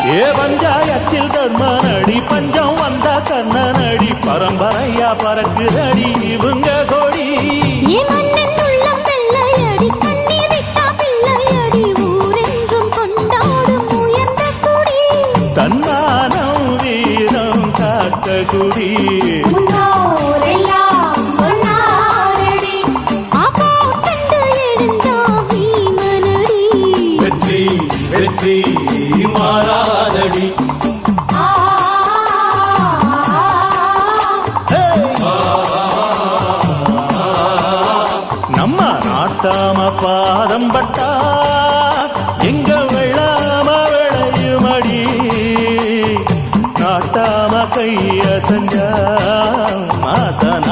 ஏ பஞ்சாயத்தில் தர்மனடி பஞ்சம் வந்த கண்ணனடி பரம்பரையா பறக்குதடி இவங்க கொடி தன்மானம் வீரம் காத்த குடி வெற்றி மாறாதடி நம்ம நாட்டாம பாதம் பட்டா எங்க வெள்ளாம விளையுமடி நாட்டாம கைய செஞ்சா மாசன